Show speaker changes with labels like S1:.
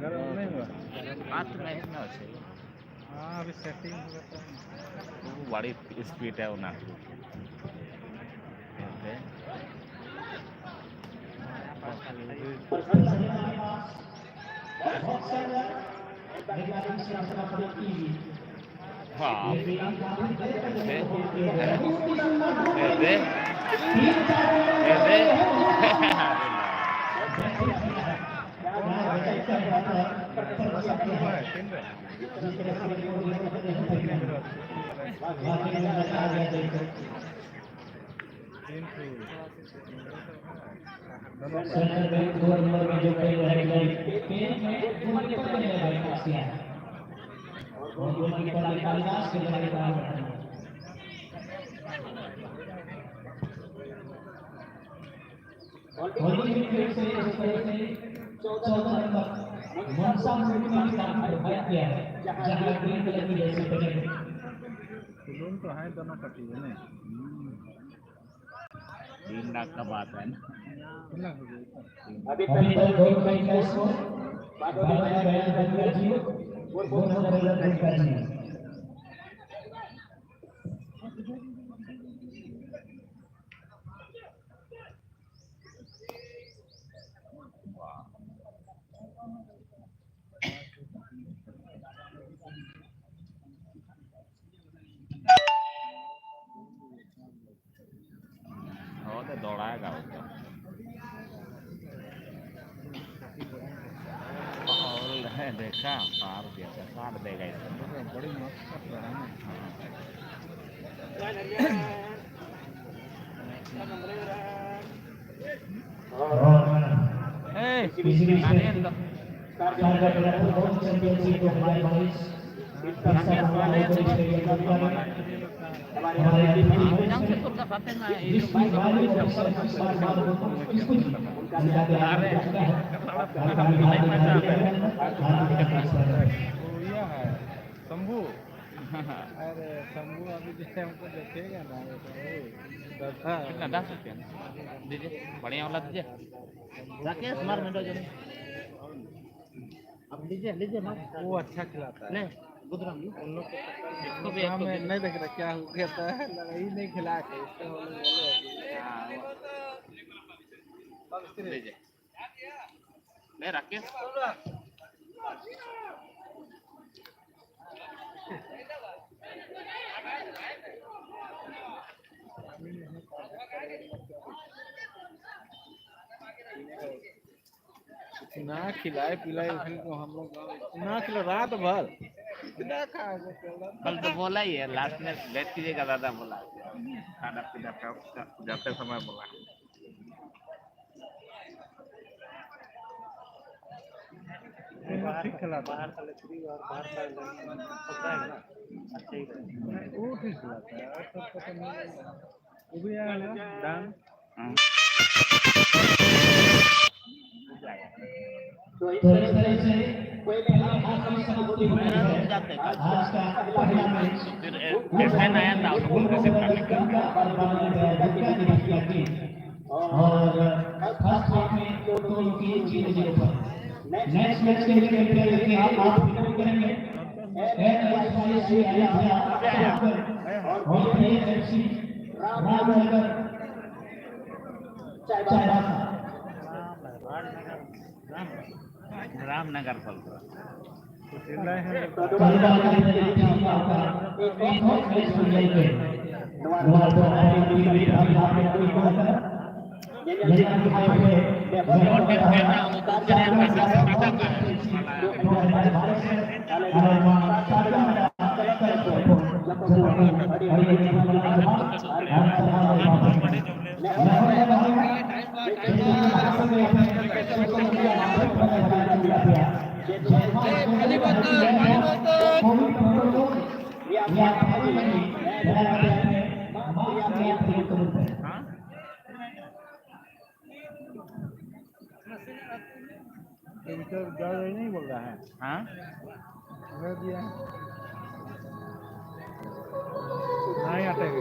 S1: गरम नहीं हुआ?
S2: हाथ नहीं ना अच्छे।
S1: हाँ अभी सेटिंग होगा तो
S2: वो बड़ी स्पीड है वो ना हाँ
S3: सेंट्रल बैंक 2 नंबर में जो खेल रहे हैं पेन में गोलकीपर बने हुए हैं आसियान और गोलकीपर कालिदास के लड़ाई का होल्डिंग मिडफील्ड से 14 नंबर मनसा मूवी ने भी काम करवाया किया है जहां ग्रीन कलर की जर्सी पहने हैं
S1: फुलून तो है दोनों पट्टी है ना
S2: 3 लाख का बात है ना
S3: अभी तक 2 मैच का स्कोर 12 का जीरो और 2 नंबर का जीरो
S2: और दौड़ाएगा उसको और है देखा पार दिया काट देगा इसको
S1: बड़ी मस्त कर रहा है
S3: championship of my boys
S1: Shambhu अरे शंभू अभी जैसे हमको देखेगा ना
S2: कितना 10 रुपया दीजिए बढ़िया वाला दीजिए राकेश मार मिनट अब लीजिए मार
S1: वो अच्छा खिलाता है
S2: नहीं गुदराम
S1: उन लोग इसको भी हमें नहीं देख रहा क्या हो गया था लड़ाई नहीं खिला के इसको बोले
S2: लीजिए ले राकेश
S1: ना खिलाए पिलाए को हम लोग ना खिला रात भर
S2: कल तो बोला ही है लास्ट में बैठ कीजिएगा दादा बोला खाना पीना जाते समय बोला
S1: ठीक खिलाता बाहर का लकड़ी और बाहर का अच्छा ही वो ठीक खिलाता है और सब पता नहीं वो भी आया डांग
S3: तो इस तरह से पहले हाफ में समाप्ति हुई है आज का पहला मैच
S2: फिर ऐसा नया था उसको कैसे करने
S3: और फर्स्ट हाफ में दोनों की 0-0 पर नेक्स्ट मैच के लिए कंपेयर करके आप विनर करेंगे एनवाईसी अयोध्या और एएफसी रामनगर चाईबासा
S2: रामनगर पर
S1: नहीं बोल रहा है
S2: हाँ
S1: दिया नहीं अटक